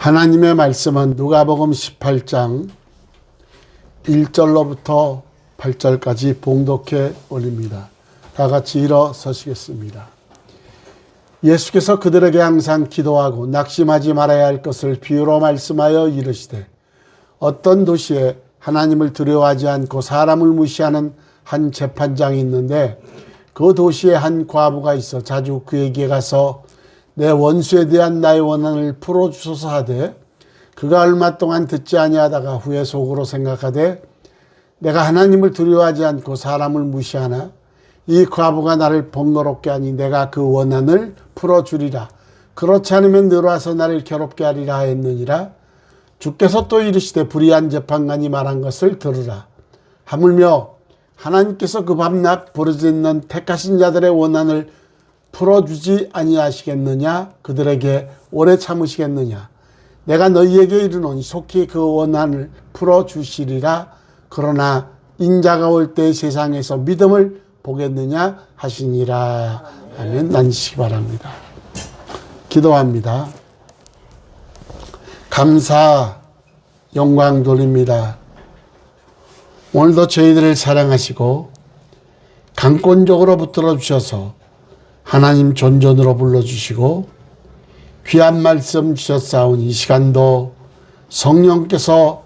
하나님의 말씀은 누가복음 18장 1절로부터 8절까지 봉독해 올립니다. 다 같이 일어서시겠습니다. 예수께서 그들에게 항상 기도하고 낙심하지 말아야 할 것을 비유로 말씀하여 이르시되, 어떤 도시에 하나님을 두려워하지 않고 사람을 무시하는 한 재판장이 있는데, 그 도시에 한 과부가 있어 자주 그에게 가서 내 원수에 대한 나의 원한을 풀어주소서 하되, 그가 얼마 동안 듣지 아니하다가 후에 속으로 생각하되, 내가 하나님을 두려워하지 않고 사람을 무시하나 이 과부가 나를 번거롭게 하니 내가 그 원한을 풀어주리라. 그렇지 않으면 늘 와서 나를 괴롭게 하리라 하였느니라. 주께서 또 이르시되, 불의한 재판관이 말한 것을 들으라. 하물며 하나님께서 그 밤낮 부르짖는 택하신 자들의 원한을 풀어주지 아니하시겠느냐? 그들에게 오래 참으시겠느냐? 내가 너희에게 이르노니 속히 그 원한을 풀어주시리라. 그러나 인자가 올 때 세상에서 믿음을 보겠느냐 하시니라. 아멘. 앉으시기 바랍니다. 기도합니다. 감사, 영광 돌립니다. 오늘도 저희들을 사랑하시고 강권적으로 붙들어 주셔서 하나님 존전으로 불러주시고 귀한 말씀 주셨사오니 이 시간도 성령께서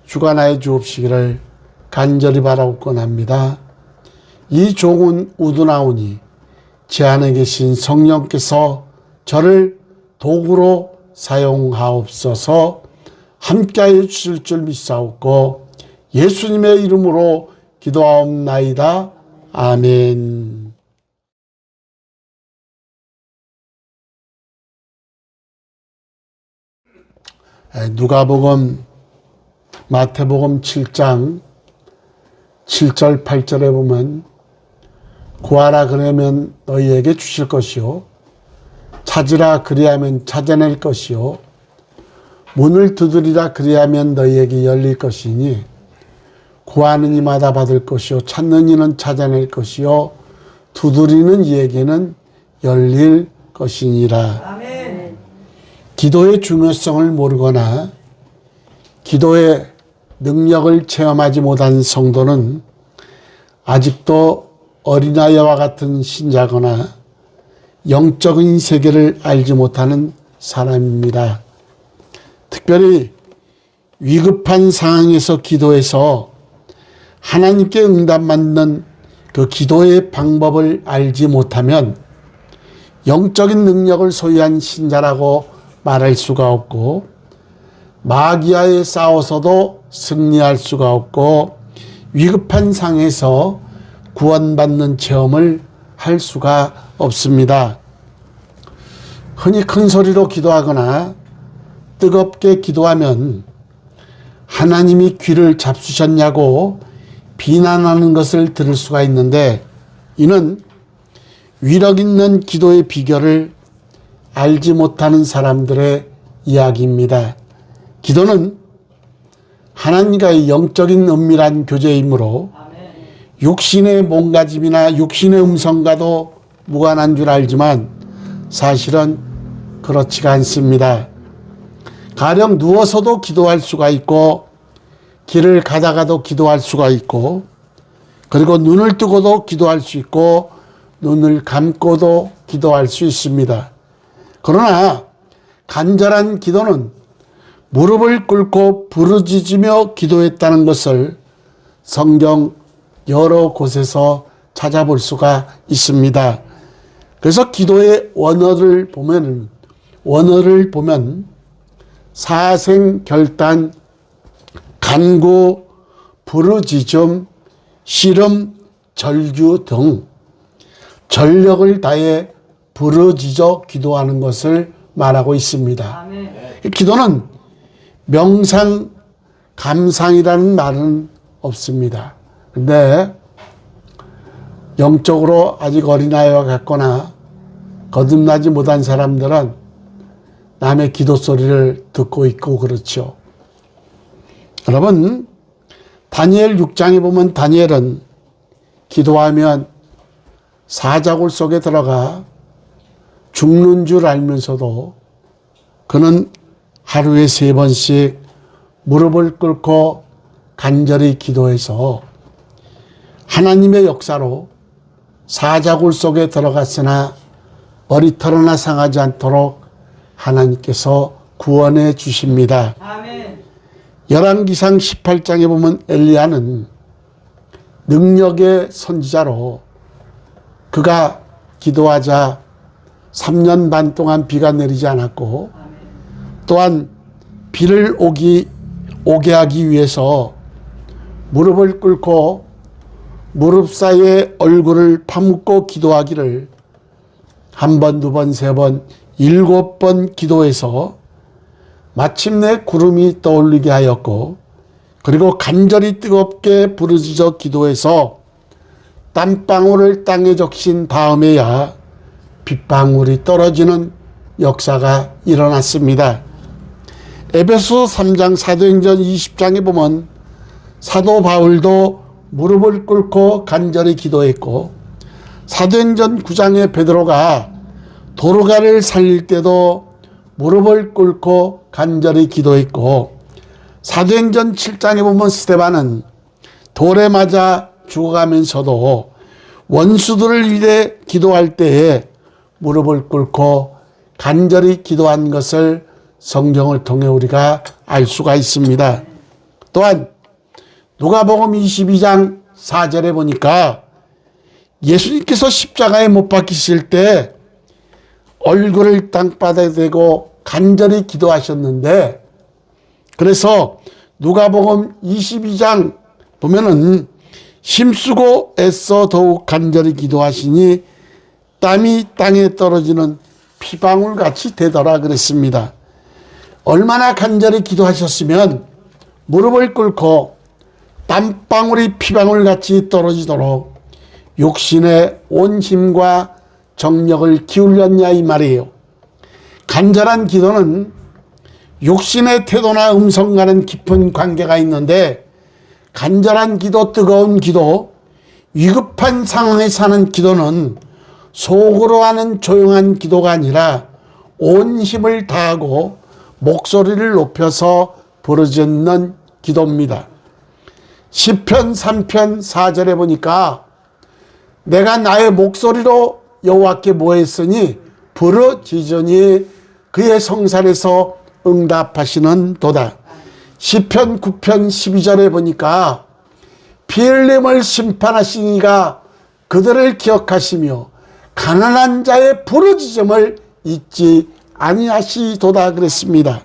주관하여 주옵시기를 간절히 바라옵곤 합니다. 이 종은 우두나오니 제 안에 계신 성령께서 저를 도구로 사용하옵소서. 함께하여 주실 줄 믿사옵고 예수님의 이름으로 기도하옵나이다. 아멘. 누가복음, 마태복음 7장 7절 8절에 보면, 구하라 그러면 너희에게 주실 것이요, 찾으라 그리하면 찾아낼 것이요, 문을 두드리라 그리하면 너희에게 열릴 것이니, 구하는 이마다 받을 것이요, 찾는 이는 찾아낼 것이요, 두드리는 이에게는 열릴 것이니라. 아멘. 기도의 중요성을 모르거나 기도의 능력을 체험하지 못한 성도는 아직도 어린아이와 같은 신자거나 영적인 세계를 알지 못하는 사람입니다. 특별히 위급한 상황에서 기도해서 하나님께 응답받는 그 기도의 방법을 알지 못하면 영적인 능력을 소유한 신자라고 말할 수가 없고, 마귀와의 싸워서도 승리할 수가 없고, 위급한 상황에서 구원받는 체험을 할 수가 없습니다. 흔히 큰 소리로 기도하거나 뜨겁게 기도하면 하나님이 귀를 잡수셨냐고 비난하는 것을 들을 수가 있는데, 이는 위력 있는 기도의 비결을 알지 못하는 사람들의 이야기입니다. 기도는 하나님과의 영적인 은밀한 교제이므로 육신의 몸가짐이나 육신의 음성과도 무관한 줄 알지만 사실은 그렇지가 않습니다. 가령 누워서도 기도할 수가 있고, 길을 가다가도 기도할 수가 있고, 그리고 눈을 뜨고도 기도할 수 있고, 눈을 감고도 기도할 수 있습니다. 그러나 간절한 기도는 무릎을 꿇고 부르짖으며 기도했다는 것을 성경 여러 곳에서 찾아볼 수가 있습니다. 그래서 기도의 원어를 보면 사생, 결단, 간구, 부르짖음, 씨름, 절규 등 전력을 다해 부르짖어 기도하는 것을 말하고 있습니다. 아멘. 기도는 명상, 감상이라는 말은 없습니다. 근데 영적으로 아직 어린아이와 같거나 거듭나지 못한 사람들은 남의 기도 소리를 듣고 있고 그렇죠. 여러분, 다니엘 6장에 보면 다니엘은 기도하면 사자굴 속에 들어가 죽는 줄 알면서도 그는 하루에 3번씩 무릎을 꿇고 간절히 기도해서 하나님의 역사로 사자굴 속에 들어갔으나 머리털 하나 상하지 않도록 하나님께서 구원해 주십니다. 아멘. 열왕기상 18장에 보면 엘리야는 능력의 선지자로 그가 기도하자 3년 반 동안 비가 내리지 않았고 또한 비를 오게 하기 위해서 무릎을 꿇고 무릎 사이에 얼굴을 파묻고 기도하기를 1번, 2번, 3번, 7번 기도해서 마침내 구름이 떠올리게 하였고 그리고 간절히 뜨겁게 부르짖어 기도해서 땀방울을 땅에 적신 다음에야 빗방울이 떨어지는 역사가 일어났습니다. 에베소 3장 사도행전 20장에 보면 사도 바울도 무릎을 꿇고 간절히 기도했고 사도행전 9장에 베드로가 도르가를 살릴 때도 무릎을 꿇고 간절히 기도했고 사도행전 7장에 보면 스데반은 돌에 맞아 죽어가면서도 원수들을 위해 기도할 때에 무릎을 꿇고 간절히 기도한 것을 성경을 통해 우리가 알 수가 있습니다. 또한 누가복음 22장 4절에 보니까 예수님께서 십자가에 못 박히실 때 얼굴을 땅바닥에 대고 간절히 기도하셨는데 그래서 누가복음 22장 보면은 힘쓰고 애써 더욱 간절히 기도하시니 땀이 땅에 떨어지는 피방울같이 되더라 그랬습니다. 얼마나 간절히 기도하셨으면 무릎을 꿇고 땀방울이 피방울같이 떨어지도록 육신의 온 힘과 정력을 기울였냐 이 말이에요. 간절한 기도는 육신의 태도나 음성과는 깊은 관계가 있는데 간절한 기도, 뜨거운 기도, 위급한 상황에 사는 기도는 속으로 하는 조용한 기도가 아니라 온 힘을 다하고 목소리를 높여서 부르짖는 기도입니다. 시편 3편 4절에 보니까 내가 나의 목소리로 여호와께 모했으니 부르짖으니 그의 성산에서 응답하시는 도다. 시편 9편 12절에 보니까 피 흘림을 심판하시니가 그들을 기억하시며 가난한 자의 부르짖음을 잊지 아니하시도다 그랬습니다.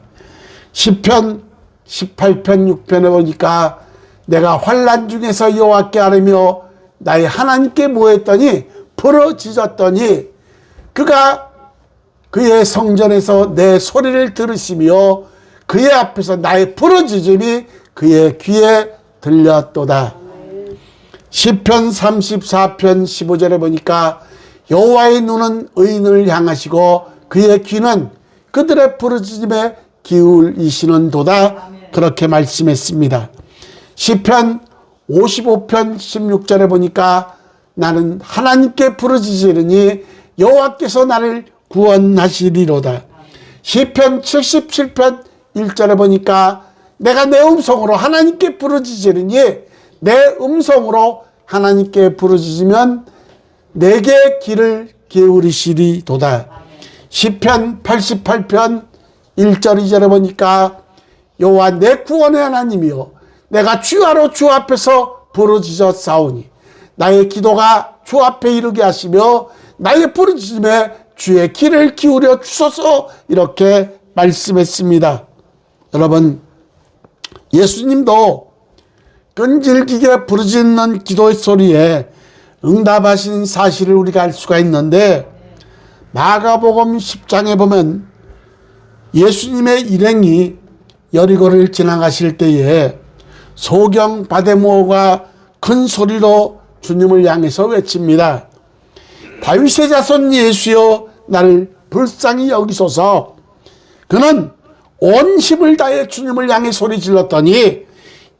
시편 18편 6편에 보니까 내가 환난 중에서 여호와께 아뢰며 나의 하나님께 모했더니 부르짖었더니 그가 그의 성전에서 내 소리를 들으시며 그의 앞에서 나의 부르짖음이 그의 귀에 들렸도다. 시편 34편 15절에 보니까 여호와의 눈은 의인을 향하시고 그의 귀는 그들의 부르짖음에 기울이시는 도다 그렇게 말씀했습니다. 시편 55편 16절에 보니까 나는 하나님께 부르짖으니 여호와께서 나를 구원하시리로다. 시편 77편 1절에 보니까 내가 내 음성으로 하나님께 부르짖으니 내 음성으로 하나님께 부르짖으면 내게 귀를 기울이시리도다. 시편 88편 1절 2절에 보니까 여호와 내 구원의 하나님이요 내가 주야로 주 앞에서 부르짖었사오니 나의 기도가 주 앞에 이르게 하시며 나의 부르짖음에 주의 귀를 기울여 주소서 이렇게 말씀했습니다. 여러분 예수님도 끈질기게 부르짖는 기도의 소리에 응답하신 사실을 우리가 알 수가 있는데 마가복음 10장에 보면 예수님의 일행이 여리고를 지나가실 때에 소경 바데모가 큰 소리로 주님을 향해서 외칩니다. 다윗의 자손 예수여 나를 불쌍히 여기소서. 그는 온 힘을 다해 주님을 향해 소리 질렀더니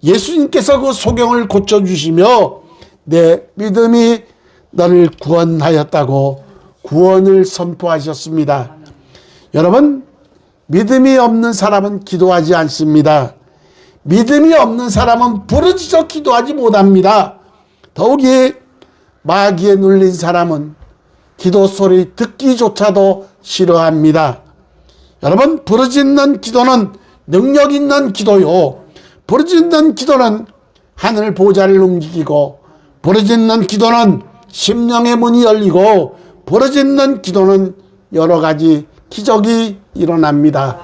예수님께서 그 소경을 고쳐주시며 내 믿음이 너를 구원하였다고 구원을 선포하셨습니다. 여러분 믿음이 없는 사람은 기도하지 않습니다. 믿음이 없는 사람은 부르짖어 기도하지 못합니다. 더욱이 마귀에 눌린 사람은 기도 소리 듣기조차도 싫어합니다. 여러분, 부르짖는 기도는 능력 있는 기도요. 부르짖는 기도는 하늘 보좌를 움직이고, 부르짖는 기도는 심령의 문이 열리고, 부르짖는 기도는 여러 가지 기적이 일어납니다.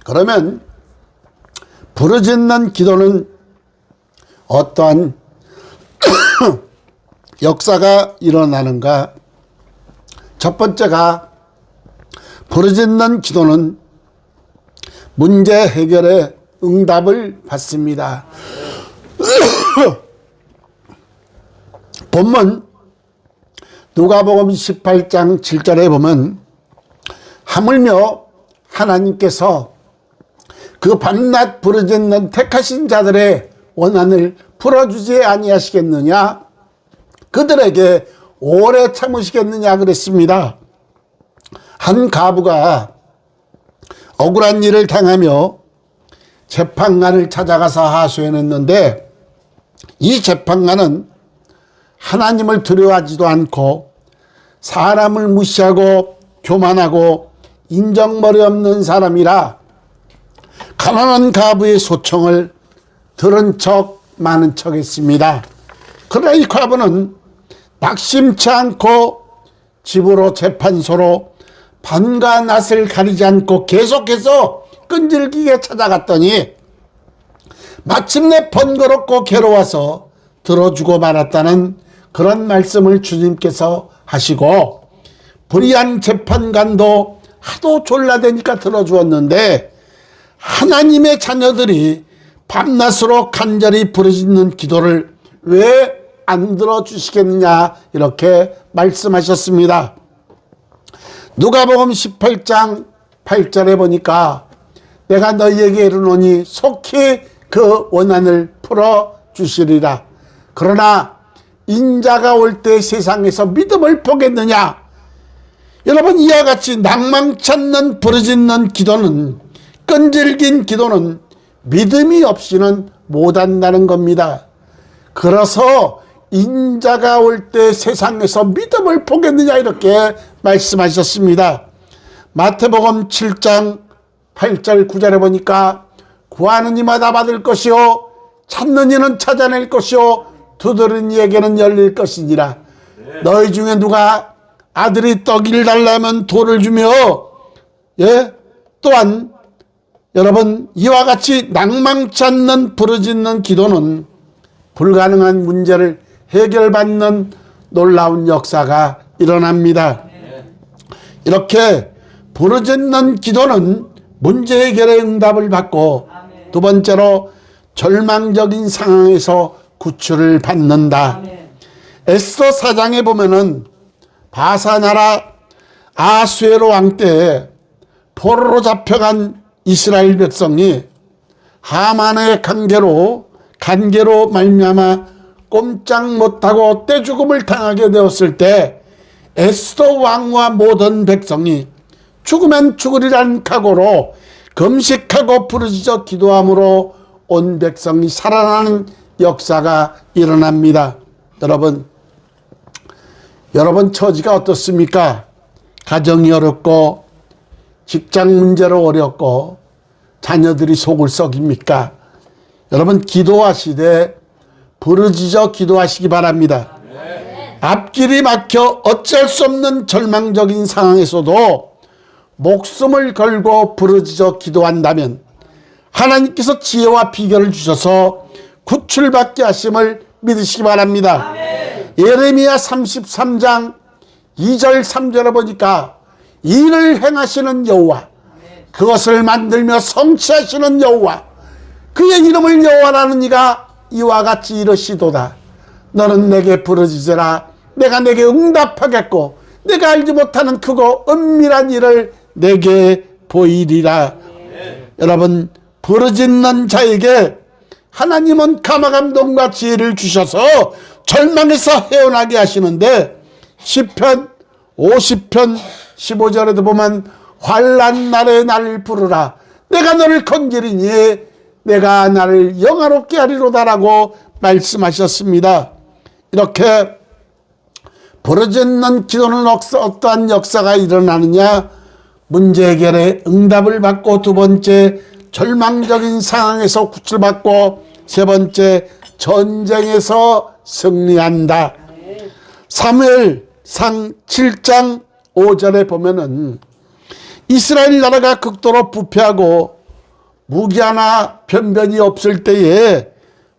그러면 부르짖는 기도는 어떠한 역사가 일어나는가? 첫 번째가, 부르짖는 기도는 문제 해결에 응답을 받습니다. 본문 누가복음 18장 7절에 보면, 하물며 하나님께서 그 밤낮 부르짖는 택하신 자들의 원한을 풀어주지 아니하시겠느냐? 그들에게 오래 참으시겠느냐 그랬습니다. 한 과부가 억울한 일을 당하며 재판관을 찾아가서 하소연했는데, 이 재판관은 하나님을 두려워하지도 않고 사람을 무시하고 교만하고 인정머리 없는 사람이라 가난한 과부의 소청을 들은 척 많은 척 했습니다. 그러나 이 과부는 낙심치 않고 집으로 재판소로 밤과 낮을 가리지 않고 계속해서 끈질기게 찾아갔더니 마침내 번거롭고 괴로워서 들어주고 말았다는 그런 말씀을 주님께서 하시고, 불의한 재판관도 하도 졸라대니까 들어주었는데, 하나님의 자녀들이 밤낮으로 간절히 부르짖는 기도를 왜 안 들어주시겠느냐, 이렇게 말씀하셨습니다. 누가복음 18장 8절에 보니까, 내가 너희에게 이르노니 속히 그 원한을 풀어주시리라. 그러나 인자가 올 때 세상에서 믿음을 보겠느냐? 여러분, 이와 같이 낭망치 않는 부르짖는 기도는, 끈질긴 기도는 믿음이 없이는 못한다는 겁니다. 그래서 인자가 올 때 세상에서 믿음을 보겠느냐, 이렇게 말씀하셨습니다. 마태복음 7장 8절 9절에 보니까, 구하는 이마다 받을 것이요 찾는 이는 찾아낼 것이요 두드리는 이에게는 열릴 것이니라. 너희 중에 누가 아들이 떡을 달라면 돌을 주며, 또한 여러분, 이와 같이 낭망치 않는 부르짖는 기도는 불가능한 문제를 해결받는 놀라운 역사가 일어납니다. 이렇게 부르짖는 기도는 문제 해결의 응답을 받고, 두 번째로 절망적인 상황에서 구출을 받는다. 에스더 4장에 보면은 바사나라 아수에로 왕 때 포로로 잡혀간 이스라엘 백성이 하만의 간계로 말미암아 꼼짝 못하고 떼죽음을 당하게 되었을 때, 에스더 왕과 모든 백성이 죽으면 죽으리란 각오로 금식하고 부르짖어 기도함으로 온 백성이 살아나는 역사가 일어납니다. 여러분 처지가 어떻습니까? 가정이 어렵고 직장 문제로 어렵고 자녀들이 속을 썩입니까? 여러분, 기도하시되 부르짖어 기도하시기 바랍니다. 앞길이 막혀 어쩔 수 없는 절망적인 상황에서도 목숨을 걸고 부르짖어 기도한다면 하나님께서 지혜와 비결을 주셔서 구출받게 하심을 믿으시기 바랍니다. 예레미야 33장 2절 3절에 보니까, 일을 행하시는 여호와, 그것을 만들며 성취하시는 여호와, 그의 이름을 여호와라는 이가 이와 같이 이르시도다. 너는 내게 부르짖으라. 내가 내게 응답하겠고 내가 알지 못하는 크고 은밀한 일을 내게 보이리라. 여러분, 부르짖는 자에게 하나님은 감화감동과 지혜를 주셔서 절망에서 헤어나게 하시는데 시편 50편 15절에도 보면 환난 날에 나를 부르라 내가 너를 건지리니 내가 나를 영화롭게 하리로다라고 말씀하셨습니다. 이렇게 부르짖는 기도는 어떠한 역사가 일어나느냐? 문제 해결에 응답을 받고, 두 번째 절망적인 상황에서 구출받고, 세 번째 전쟁에서 승리한다. 사무엘상 7장 5절에 보면은 이스라엘 나라가 극도로 부패하고 무기 하나 변변이 없을 때에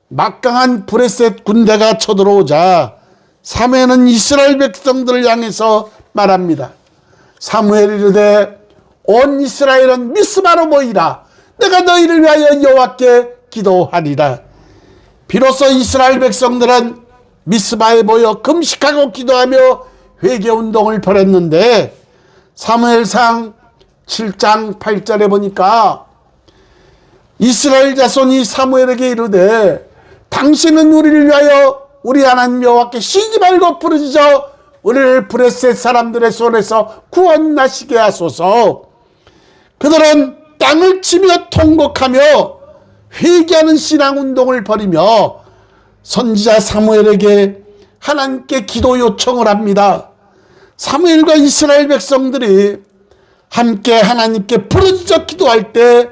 막강한 브레셋 군대가 쳐들어오자 사무엘은 이스라엘 백성들을 향해서 말합니다. 사무엘이 이르되 온 이스라엘은 미스바로 모이라 내가 너희를 위하여 여호와께 기도하리라. 비로소 이스라엘 백성들은 미스바에 모여 금식하고 기도하며 회개운동을 벌였는데 사무엘상 7장 8절에 보니까 이스라엘 자손이 사무엘에게 이르되 당신은 우리를 위하여 우리 하나님 여호와께 쉬지 말고 부르짖어 우리를 브레셋 사람들의 손에서 구원하시게 하소서. 그들은 땅을 치며 통곡하며 회개하는 신앙운동을 벌이며 선지자 사무엘에게 하나님께 기도 요청을 합니다. 사무엘과 이스라엘 백성들이 함께 하나님께 부르짖어 기도할 때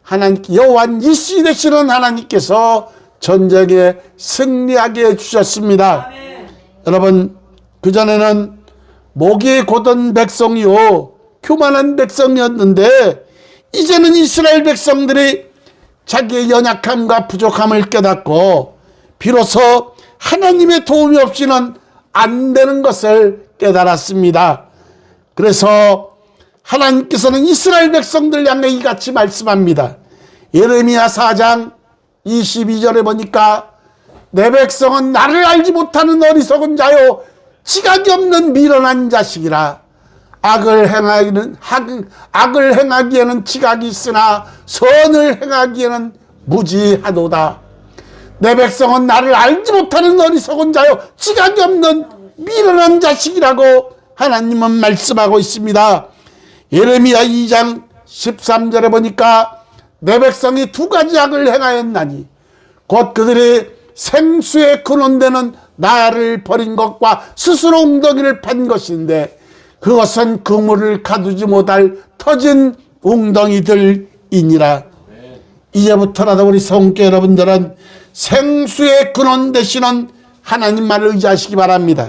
하나님 여호와 니시 되시는 하나님께서 전쟁에 승리하게 해주셨습니다. 아멘. 여러분, 그전에는 목이 곧은 백성이요 교만한 백성이었는데 이제는 이스라엘 백성들이 자기의 연약함과 부족함을 깨닫고 비로소 하나님의 도움이 없이는 안 되는 것을 깨달았습니다. 그래서 하나님께서는 이스라엘 백성들 향해 이같이 말씀합니다. 예레미야 4장 22절에 보니까 내 백성은 나를 알지 못하는 어리석은 자요 지각이 없는 미련한 자식이라. 악을 행하기에는 지각이 있으나 선을 행하기에는 무지하도다. 내 백성은 나를 알지 못하는 어리석은 자요 지각이 없는 미련한 자식이라고 하나님은 말씀하고 있습니다. 예레미야 2장 13절에 보니까 내 백성이 두 가지 악을 행하였나니 곧 그들이 생수에 근원되는 나를 버린 것과 스스로 웅덩이를 판 것인데 그것은 그물을 가두지 못할 터진 웅덩이들이니라. 이제부터라도 우리 성교 여러분들은 생수의 근원 되시는 하나님만을 의지하시기 바랍니다.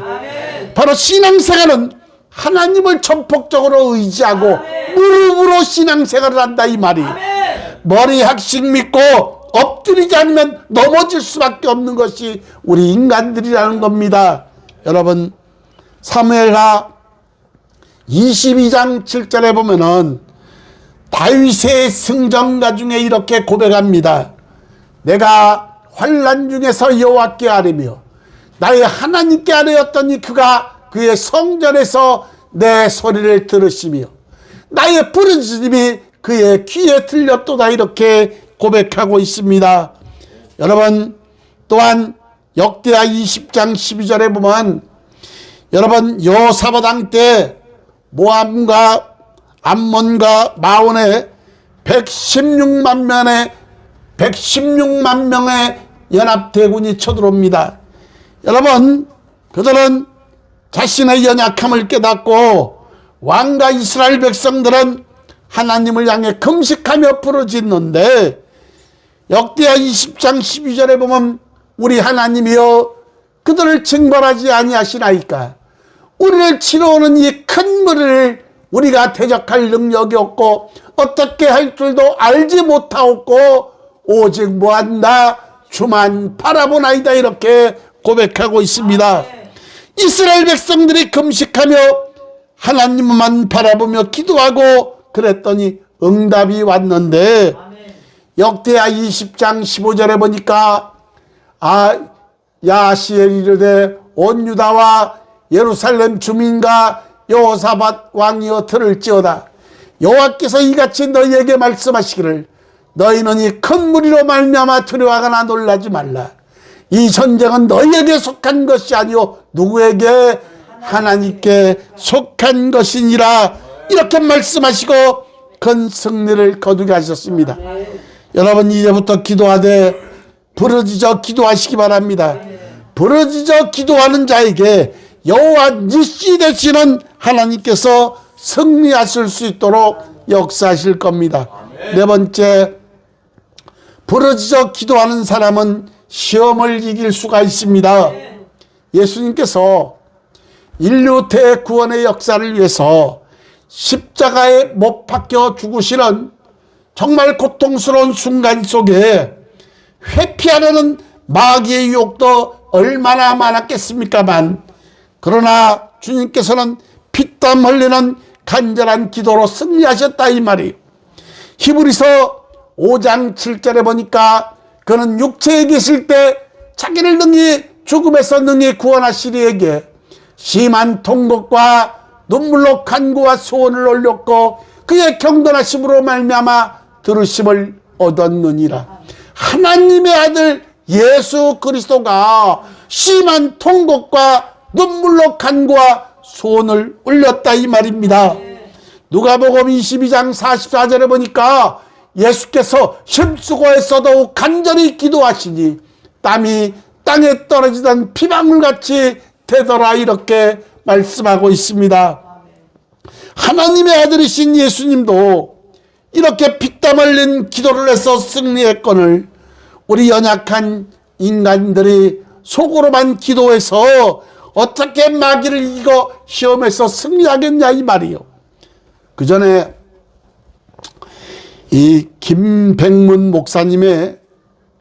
바로 신앙생활은 하나님을 전폭적으로 의지하고 무릎으로 신앙생활을 한다 이 말이. 머리 학식 믿고 엎드리지 않으면 넘어질 수밖에 없는 것이 우리 인간들이라는 겁니다. 여러분, 사무엘하 22장 7절에 보면은 다윗의 승전가 중에 이렇게 고백합니다. 내가 환난 중에서 여호와께 아뢰며 나의 하나님께 아뢰었더니 그가 그의 성전에서 내 소리를 들으시며 나의 부르짖음이 그의 귀에 들렸도다 이렇게 고백하고 있습니다. 여러분, 또한 역대하 20장 12절에 보면 여러분 여호사밧 왕 때 모압과 암몬과 마온의 116만 명의 연합대군이 쳐들어옵니다. 여러분, 그들은 자신의 연약함을 깨닫고 왕과 이스라엘 백성들은 하나님을 향해 금식하며 부르짖는데 역대하 20장 12절에 보면 우리 하나님이여 그들을 징벌하지 아니하시나이까. 우리를 치러오는 이 큰 물을 우리가 대적할 능력이 없고 어떻게 할 줄도 알지 못하옵고 오직 뭐한다 주만 바라보나이다 이렇게 고백하고 있습니다. 이스라엘 백성들이 금식하며 하나님만 바라보며 기도하고 그랬더니 응답이 왔는데 역대하 20장 15절에 보니까 야시엘이 이르되 온 유다와 예루살렘 주민과 여호사밧 왕이여 들을지어다. 여호와께서 이같이 너희에게 말씀하시기를 너희는 이 큰 무리로 말미암아 두려워하거나 놀라지 말라. 이 전쟁은 너희에게 속한 것이 아니요 누구에게? 하나님께 속한 것이니라. 이렇게 말씀하시고 큰 승리를 거두게 하셨습니다. 여러분 이제부터 기도하되 부르짖어 기도하시기 바랍니다. 부르짖어 기도하는 자에게 여호와 니시 되시는 하나님께서 승리하실 수 있도록 역사하실 겁니다. 네 번째, 부르짖어 기도하는 사람은 시험을 이길 수가 있습니다. 예수님께서 인류 대구원의 역사를 위해서 십자가에 못 박혀 죽으시는 정말 고통스러운 순간 속에 회피하려는 마귀의 유혹도 얼마나 많았겠습니까만, 그러나 주님께서는 피땀 흘리는 간절한 기도로 승리하셨다 이 말이에요. 히브리서 5장 7절에 보니까 그는 육체에 계실 때 자기를 능히 죽음에서 능히 구원하시리에게 심한 통곡과 눈물로 간구와 소원을 올렸고 그의 경건하심으로 말미암아 들으심을 얻었느니라. 하나님의 아들 예수 그리스도가 심한 통곡과 눈물로 간구와 소원을 올렸다 이 말입니다. 누가복음 22장 44절에 보니까 예수께서 힘쓰고 애써도 간절히 기도하시니 땀이 땅에 떨어지던 피방울같이 되더라 이렇게 말씀하고 있습니다. 하나님의 아들이신 예수님도 이렇게 피땀 흘린 기도를 해서 승리했거늘 우리 연약한 인간들이 속으로만 기도해서 어떻게 마귀를 이기고 시험에서 승리하겠냐 이 말이요. 그 전에 이 김백문 목사님의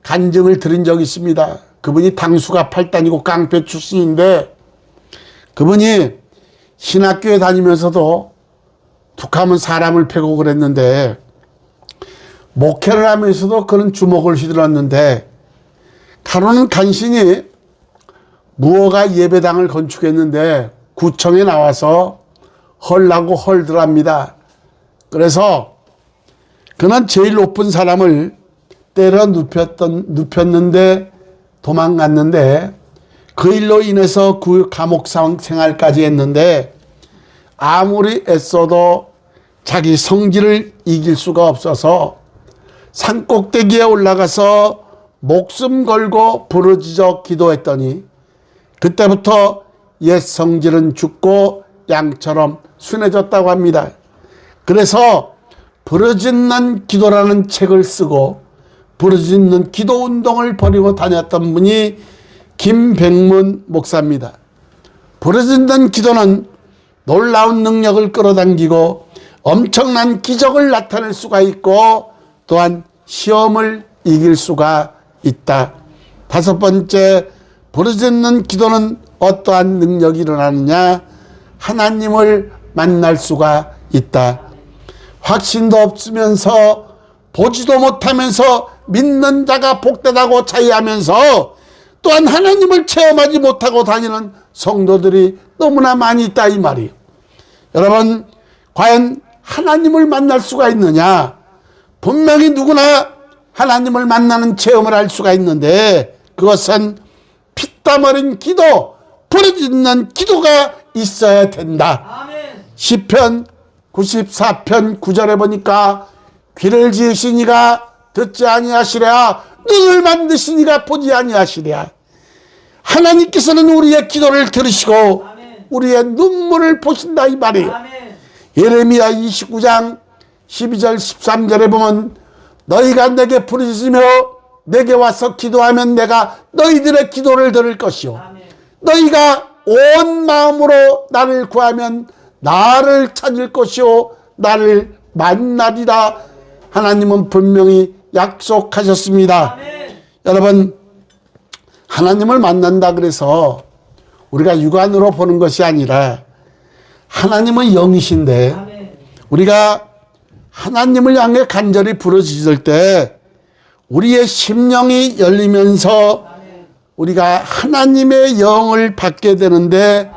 간증을 들은 적이 있습니다. 그분이 당수가 8단이고 깡패 출신인데 그분이 신학교에 다니면서도 툭하면 사람을 패고 그랬는데 목회를 하면서도 그런 주먹을 휘둘렀는데 가로는 간신히 무허가 예배당을 건축했는데 구청에 나와서 헐라고 헐더랍니다. 그래서 그는 제일 높은 사람을 때려 눕혔는데 도망갔는데 그 일로 인해서 그 감옥 생활까지 했는데 아무리 애써도 자기 성질을 이길 수가 없어서 산꼭대기에 올라가서 목숨 걸고 부르짖어 기도했더니 그때부터 옛 성질은 죽고 양처럼 순해졌다고 합니다. 그래서 부르짖는 기도라는 책을 쓰고 부르짖는 기도 운동을 벌이고 다녔던 분이 김백문 목사입니다. 부르짖는 기도는 놀라운 능력을 끌어당기고 엄청난 기적을 나타낼 수가 있고 또한 시험을 이길 수가 있다. 다섯 번째, 부르짖는 기도는 어떠한 능력이 일어나느냐? 하나님을 만날 수가 있다. 확신도 없으면서 보지도 못하면서 믿는 자가 복되다고 자의하면서 또한 하나님을 체험하지 못하고 다니는 성도들이 너무나 많이 있다 이 말이에요. 여러분, 과연 하나님을 만날 수가 있느냐? 분명히 누구나 하나님을 만나는 체험을 할 수가 있는데 그것은 피땀 흘린 기도, 부르짖는 기도가 있어야 된다. 아멘. 시편 94편 9절에 보니까 귀를 지으시니가 듣지 아니하시랴 눈을 만드시니가 보지 아니하시랴. 하나님께서는 우리의 기도를 들으시고 아멘. 우리의 눈물을 보신다 이 말이에요. 아멘. 예레미야 29장 12절 13절에 보면 너희가 내게 부르짖으며 내게 와서 기도하면 내가 너희들의 기도를 들을 것이요 아멘. 너희가 온 마음으로 나를 구하면 나를 찾을 것이요 나를 만나리라. 하나님은 분명히 약속하셨습니다. 아멘. 여러분, 하나님을 만난다 그래서 우리가 육안으로 보는 것이 아니라 하나님은 영이신데 아멘. 우리가 하나님을 향해 간절히 부르짖을 때 우리의 심령이 열리면서 우리가 하나님의 영을 받게 되는데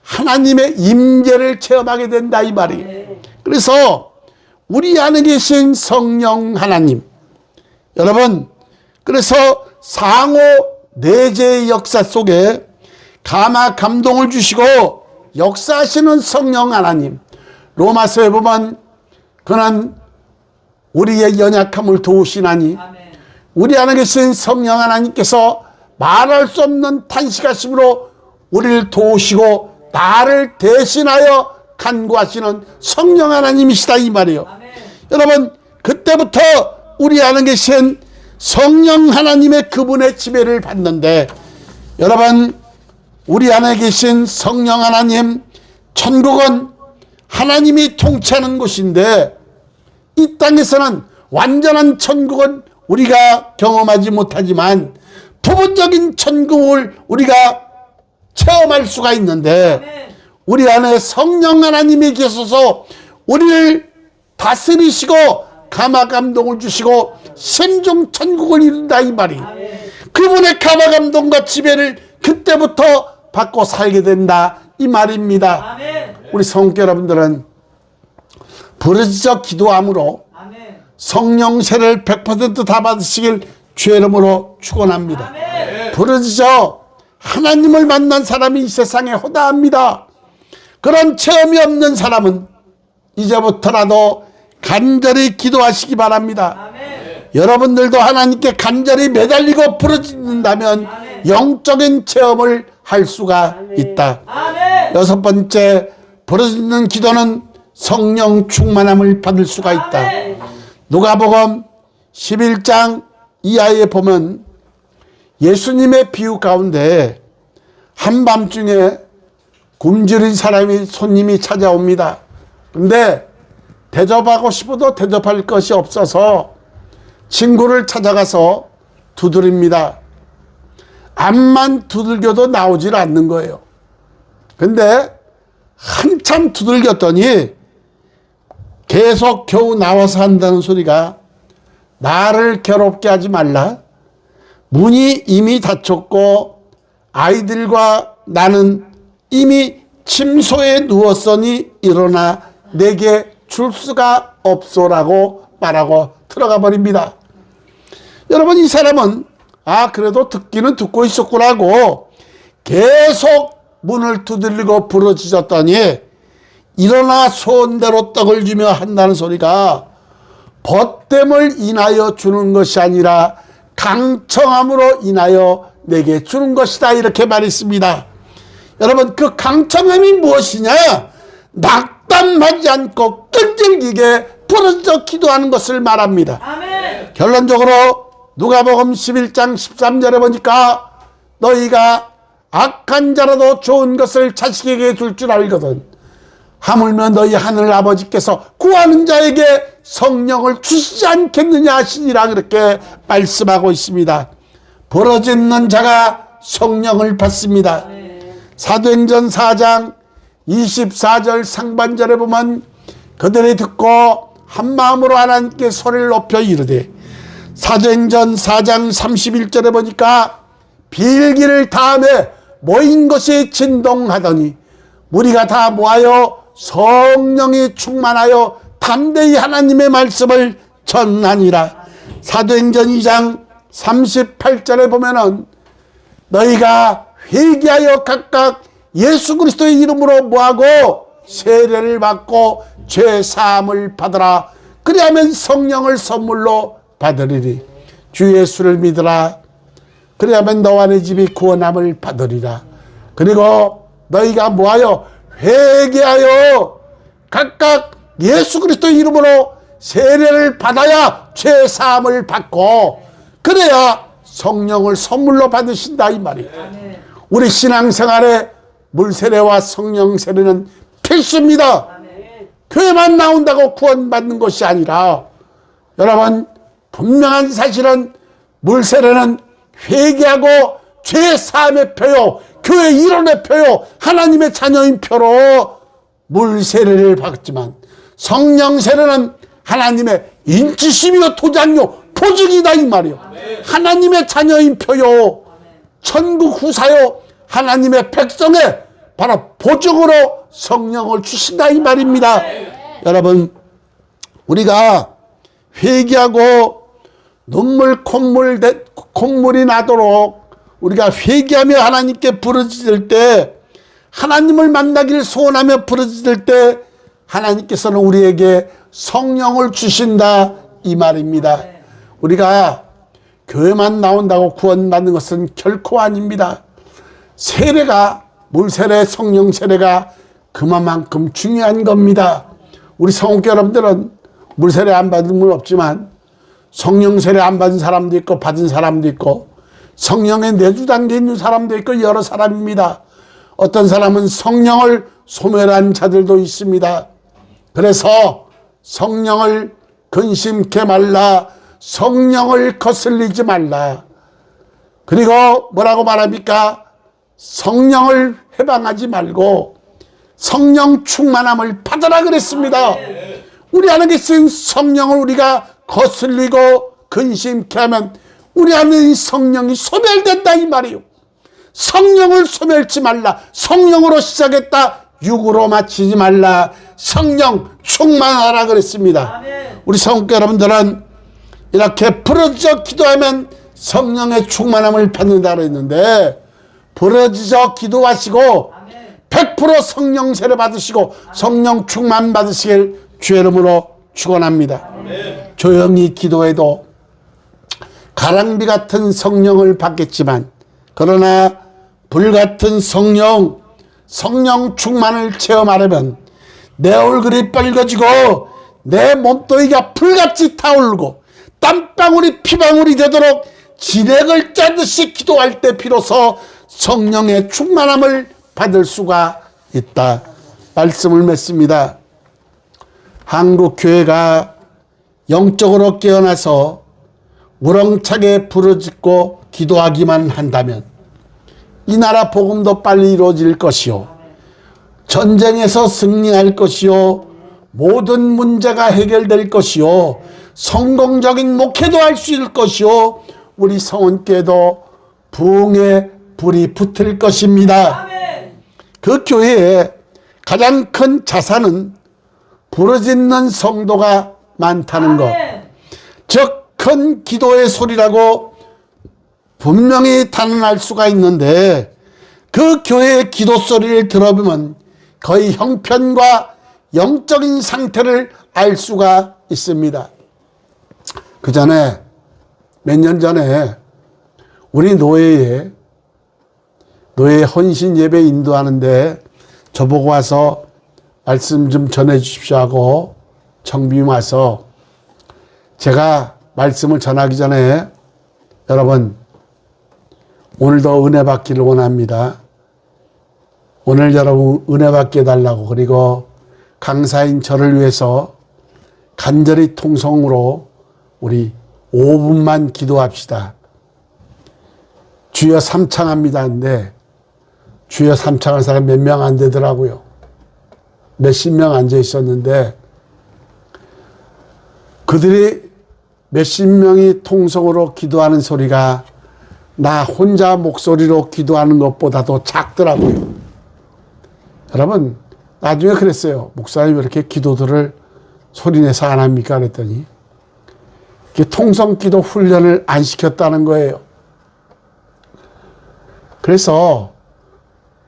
하나님의 임재를 체험하게 된다 이 말이에요. 그래서 우리 안에 계신 성령 하나님, 여러분, 그래서 상호 내재의 역사 속에 감화 감동을 주시고 역사하시는 성령 하나님, 로마서에 보면 그는 우리의 연약함을 도우시나니 우리 안에 계신 성령 하나님께서 말할 수 없는 탄식하심으로 우리를 도우시고 나를 대신하여 간구하시는 성령 하나님이시다 이 말이에요. 여러분, 그때부터 우리 안에 계신 성령 하나님의 그분의 지배를 받는데, 여러분, 우리 안에 계신 성령 하나님, 천국은 하나님이 통치하는 곳인데 이 땅에서는 완전한 천국은 우리가 경험하지 못하지만 부분적인 천국을 우리가 체험할 수가 있는데, 우리 안에 성령 하나님이 계셔서 우리를 다스리시고 감화 감동을 주시고 심중 천국을 이룬다 이 말이. 그분의 감화 감동과 지배를 그때부터 받고 살게 된다 이 말입니다. 우리 성도 여러분들은 부르짖어 기도함으로 성령 세례를 100% 다 받으시길 주의 이름으로 축원합니다. 부르짖어 하나님을 만난 사람이 이 세상에 허다합니다. 그런 체험이 없는 사람은 이제부터라도 간절히 기도하시기 바랍니다. 여러분들도 하나님께 간절히 매달리고 부르짖는다면 영적인 체험을 할 수가 있다. 여섯 번째, 부르짖는 기도는 성령 충만함을 받을 수가 있다. 누가복음 11장 이하에 보면 예수님의 비유 가운데 한밤중에 굶주린 사람이 손님이 찾아옵니다. 근데 대접하고 싶어도 대접할 것이 없어서 친구를 찾아가서 두드립니다. 앞만 두들겨도 나오질 않는 거예요. 근데 한참 두들겼더니 계속 겨우 나와서 한다는 소리가, 나를 괴롭게 하지 말라. 문이 이미 닫혔고 아이들과 나는 이미 침소에 누웠으니 일어나 내게 줄 수가 없소라고 말하고 들어가 버립니다. 여러분, 이 사람은 그래도 듣기는 듣고 있었구나고 계속 문을 두들리고 부르짖었더니 일어나 소원대로 떡을 주며 한다는 소리가 벗됨을 인하여 주는 것이 아니라 강청함으로 인하여 내게 주는 것이다, 이렇게 말했습니다. 여러분, 그 강청함이 무엇이냐? 낙담하지 않고 끈질기게 부르짖어 기도하는 것을 말합니다. 아멘. 결론적으로 누가복음 11장 13절에 보니까 너희가 악한 자라도 좋은 것을 자식에게 줄 줄 알거든 하물며 너희 하늘 아버지께서 구하는 자에게 성령을 주시지 않겠느냐 하시니라, 그렇게 말씀하고 있습니다. 부르짖는 자가 성령을 받습니다. 사도행전 4장 24절 상반절에 보면 그들이 듣고 한마음으로 하나님께 소리를 높여 이르되, 사도행전 4장 31절에 보니까 빌기를 다음에 모인 것이 진동하더니 무리가 다 모아여 성령이 충만하여 담대히 하나님의 말씀을 전하니라. 사도행전 2장 38절에 보면은 너희가 회개하여 각각 예수 그리스도의 이름으로 뭐하고 세례를 받고 죄 사함을 받으라. 그리하면 성령을 선물로 받으리리. 주 예수를 믿으라. 그리하면 너와 네 집이 구원함을 받으리라. 그리고 너희가 뭐하여 회개하여 각각 예수 그리스도의 이름으로 세례를 받아야 죄 사함을 받고 그래야 성령을 선물로 받으신다 이 말이에요. 우리 신앙생활에 물세례와 성령 세례는 필수입니다. 교회만 나온다고 구원받는 것이 아니라, 여러분, 분명한 사실은 물세례는 회개하고 죄 사함의 표요, 교회 일원의 표요, 하나님의 자녀인 표로 물세례를 받지만 성령 세례는 하나님의 인치심이요 도장요 보증이다 이 말이요. 하나님의 자녀인 표요, 천국 후사요, 하나님의 백성의 바로 보증으로 성령을 주신다 이 말입니다. 여러분, 우리가 회개하고 눈물 콧물이 나도록 우리가 회개하며 하나님께 부르짖을 때, 하나님을 만나기를 소원하며 부르짖을 때 하나님께서는 우리에게 성령을 주신다, 이 말입니다. 우리가 교회만 나온다고 구원받는 것은 결코 아닙니다. 세례가, 물세례, 성령 세례가 그만큼 중요한 겁니다. 우리 성도교 여러분들은 물세례 안 받은 분 없지만 성령 세례 안 받은 사람도 있고 받은 사람도 있고 성령의 내주 단계에 있는 사람도 있고 여러 사람입니다. 어떤 사람은 성령을 소멸한 자들도 있습니다. 그래서 성령을 근심케 말라, 성령을 거슬리지 말라. 그리고 뭐라고 말합니까? 성령을 회방하지 말고 성령 충만함을 받으라 그랬습니다. 우리 안에 계신 성령을 우리가 거슬리고 근심케 하면 우리 안에 성령이 소멸된다, 이 말이에요. 성령을 소멸치 말라. 성령으로 시작했다 육으로 마치지 말라. 성령 충만하라 그랬습니다. 우리 성도 여러분들은 이렇게 부르짖어 기도하면 성령의 충만함을 받는다 그랬는데, 부르짖어 기도하시고 100% 성령 세례 받으시고 성령 충만 받으시길 주의 이름으로 축원합니다. 조용히 기도해도 가랑비 같은 성령을 받겠지만, 그러나 불같은 성령 충만을 체험하려면 내 얼굴이 빨개지고 내 몸뚱이가 불같이 타오르고 땀방울이 피방울이 되도록 진액을 짜듯이 기도할 때 비로소 성령의 충만함을 받을 수가 있다, 말씀을 맺습니다. 한국 교회가 영적으로 깨어나서 우렁차게 부르짖고 기도하기만 한다면 이 나라 복음도 빨리 이루어질 것이요, 전쟁에서 승리할 것이요, 모든 문제가 해결될 것이요, 성공적인 목회도 할 수 있을 것이요, 우리 성원교회도 부흥의 불이 붙을 것입니다. 그 교회의 가장 큰 자산은 부르짖는 성도가 많다는 것, 즉 큰 기도의 소리라고 분명히 단언할 수가 있는데, 그 교회의 기도 소리를 들어보면 거의 형편과 영적인 상태를 알 수가 있습니다. 그 전에 몇 년 전에 우리 노예 헌신 예배 인도하는데 저보고 와서 말씀 좀 전해 주십시오 하고 청비님 와서, 제가 말씀을 전하기 전에 여러분 오늘도 은혜 받기를 원합니다. 오늘 여러분 은혜 받게 해달라고, 그리고 강사인 저를 위해서 간절히 통성으로 우리 5분만 기도합시다. 주여 삼창합니다 하는데 주여 삼창할 사람 몇 명 안 되더라고요. 몇십 명 앉아 있었는데 그들이 몇십 명이 통성으로 기도하는 소리가 나 혼자 목소리로 기도하는 것보다도 작더라고요. 여러분 나중에 그랬어요. 목사님 왜 이렇게 기도들을 소리내서 안 합니까? 그랬더니 통성 기도 훈련을 안 시켰다는 거예요. 그래서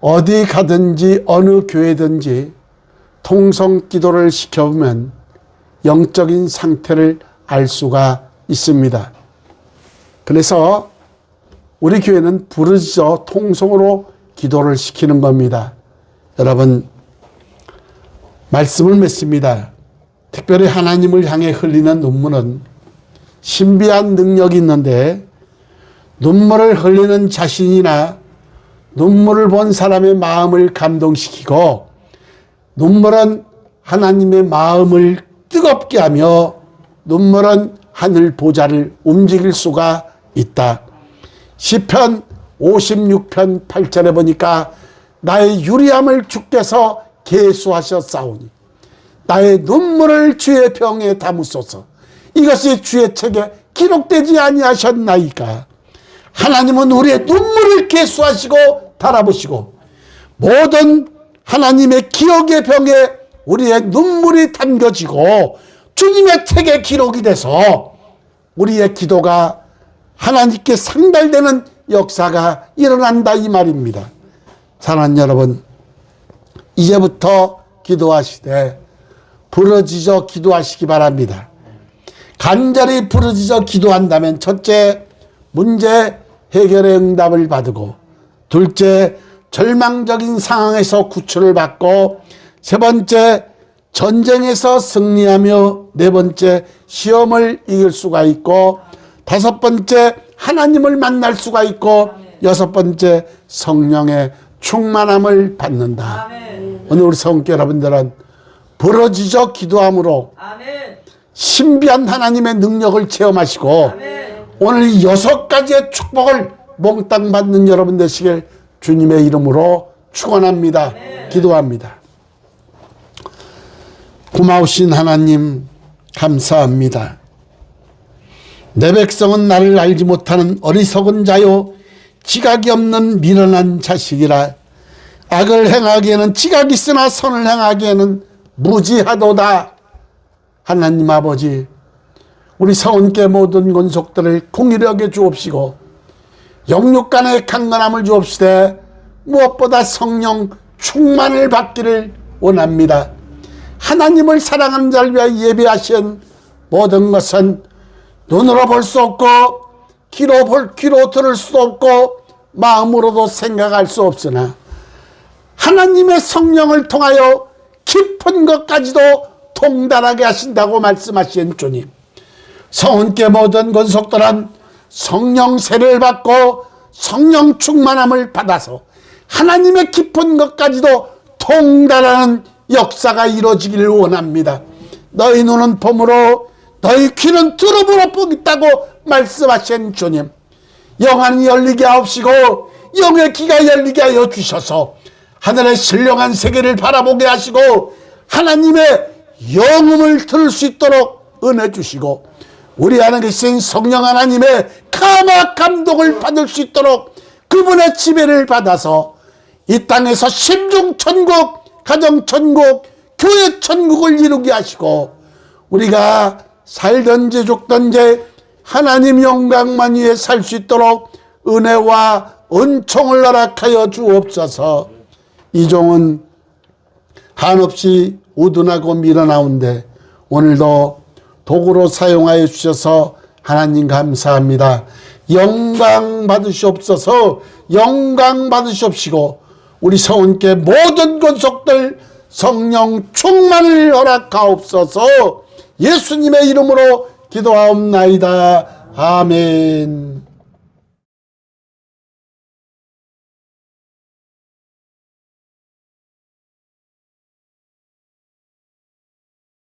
어디 가든지 어느 교회든지 통성 기도를 시켜보면 영적인 상태를 알 수가 있습니다. 그래서 우리 교회는 부르짖어 통성으로 기도를 시키는 겁니다. 여러분 말씀을 맺습니다. 특별히 하나님을 향해 흘리는 눈물은 신비한 능력이 있는데, 눈물을 흘리는 자신이나 눈물을 본 사람의 마음을 감동시키고, 눈물은 하나님의 마음을 뜨겁게 하며 눈물은 하늘 보좌를 움직일 수가 있다. 시편 56편 8절에 보니까 나의 유리함을 주께서 계수하셨사오니 나의 눈물을 주의 병에 담으소서. 이것이 주의 책에 기록되지 아니하셨나이까. 하나님은 우리의 눈물을 계수하시고 달아보시고 모든 하나님의 기억의 병에 우리의 눈물이 담겨지고 주님의 책에 기록이 돼서 우리의 기도가 하나님께 상달되는 역사가 일어난다 이 말입니다. 사랑하는 여러분, 이제부터 기도하시되 부르짖어 기도하시기 바랍니다. 간절히 부르짖어 기도한다면 첫째, 문제 해결의 응답을 받고, 둘째, 절망적인 상황에서 구출을 받고, 세 번째, 전쟁에서 승리하며, 네 번째, 시험을 이길 수가 있고, 다섯 번째, 하나님을 만날 수가 있고, 여섯 번째, 성령의 충만함을 받는다. 아멘. 오늘 우리 성교 여러분들은 부르짖어 기도함으로 신비한 하나님의 능력을 체험하시고, 아멘. 오늘 이 6가지의 축복을 몽땅 받는 여러분 되시길 주님의 이름으로 축원합니다. 기도합니다. 고마우신 하나님 감사합니다. 내 백성은 나를 알지 못하는 어리석은 자요 지각이 없는 미련한 자식이라. 악을 행하기에는 지각이 있으나 선을 행하기에는 무지하도다. 하나님 아버지, 우리 서원께 모든 권속들을 공의를 여겨 주옵시고 영육간의 강건함을 주옵시되 무엇보다 성령 충만을 받기를 원합니다. 하나님을 사랑하는 자를 위하여 예비하신 모든 것은 눈으로 볼 수 없고 귀로 들을 수 없고 마음으로도 생각할 수 없으나 하나님의 성령을 통하여 깊은 것까지도 통달하게 하신다고 말씀하신 주님, 성은께 모든 권속들은 성령 세례를 받고 성령 충만함을 받아서 하나님의 깊은 것까지도 통달하는 역사가 이루어지기를 원합니다. 너희 눈은 봄으로 너희 귀는 들음으로 보겠다고 말씀하신 주님, 영안이 열리게 하옵시고 영의 귀가 열리게 하여 주셔서 하늘의 신령한 세계를 바라보게 하시고 하나님의 영음을 들을 수 있도록 은혜 주시고 우리 안에 계신 성령 하나님의 감화 감동을 받을 수 있도록 그분의 지배를 받아서 이 땅에서 심중천국, 가정천국, 교회천국을 이루게 하시고 우리가 살든지 죽든지 하나님 영광만 위해 살 수 있도록 은혜와 은총을 허락하여 주옵소서. 이 종은 한없이 우둔하고 밀어나온데 오늘도 도구로 사용하여 주셔서 하나님 감사합니다. 영광 받으시옵소서. 영광 받으시옵시고 우리 성은께 모든 권속들 성령 충만을 허락하옵소서. 예수님의 이름으로 기도하옵나이다. 아멘.